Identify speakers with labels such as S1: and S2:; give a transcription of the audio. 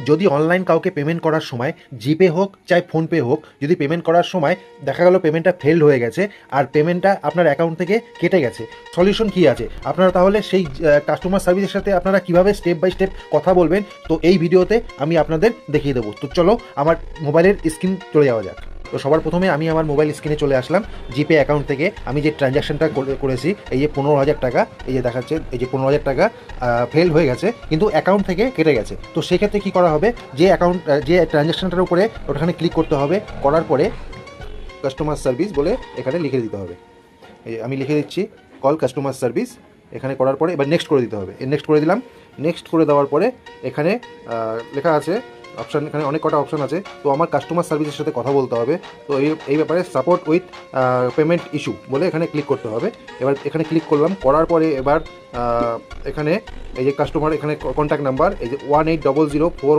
S1: যদি অনলাইন কাউকে পেমেন্ট করার সময় জিপে হোক চাই ফোনপে হোক, যদি পেমেন্ট করার সময় দেখা গেল পেমেন্টটা ফেলড হয়ে গেছে আর পেমেন্টটা আপনার অ্যাকাউন্ট থেকে কেটে গেছে, সলিউশন কী আছে? আপনারা তাহলে সেই কাস্টমার সার্ভিসের সাথে আপনারা কীভাবে স্টেপ বাই স্টেপ কথা বলবেন, তো এই ভিডিওতে আমি আপনাদের দেখিয়ে দেবো। তো চলো আমার মোবাইলের স্ক্রিন চলে যাওয়া যাক। তো সবার প্রথমে আমি আমার মোবাইল স্ক্রিনে চলে আসলাম। জিপে অ্যাকাউন্ট থেকে আমি যে ট্রানজ্যাকশনটা করেছি, এই যে 15,000 টাকা, এই যে দেখাচ্ছে এই যে 15,000 টাকা ফেল হয়ে গেছে কিন্তু অ্যাকাউন্ট থেকে কেটে গেছে। তো সেক্ষেত্রে কী করা হবে, যে অ্যাকাউন্ট যে ট্রানজ্যাকশনটার উপরে ওখানে ক্লিক করতে হবে, করার পরে কাস্টমার সার্ভিস বলে এখানে লিখে দিতে হবে। এই আমি লিখে দিচ্ছি কল কাস্টমার সার্ভিস, এখানে করার পরে এবার নেক্সট করে দিতে হবে। নেক্সট করে দিলাম। নেক্সট করে দেওয়ার পরে এখানে লেখা আছে অপশান, এখানে অনেক কটা অপশান আছে। তো আমার কাস্টমার সার্ভিসের সাথে কথা বলতে হবে। তো এই ব্যাপারে সাপোর্ট উইথ পেমেন্ট ইস্যু বলে এখানে ক্লিক করতে হবে। এবার এখানে ক্লিক করলাম, করার পরে এবার এখানে এই যে কাস্টমার এখানে কন্ট্যাক্ট নাম্বার এই যে 180004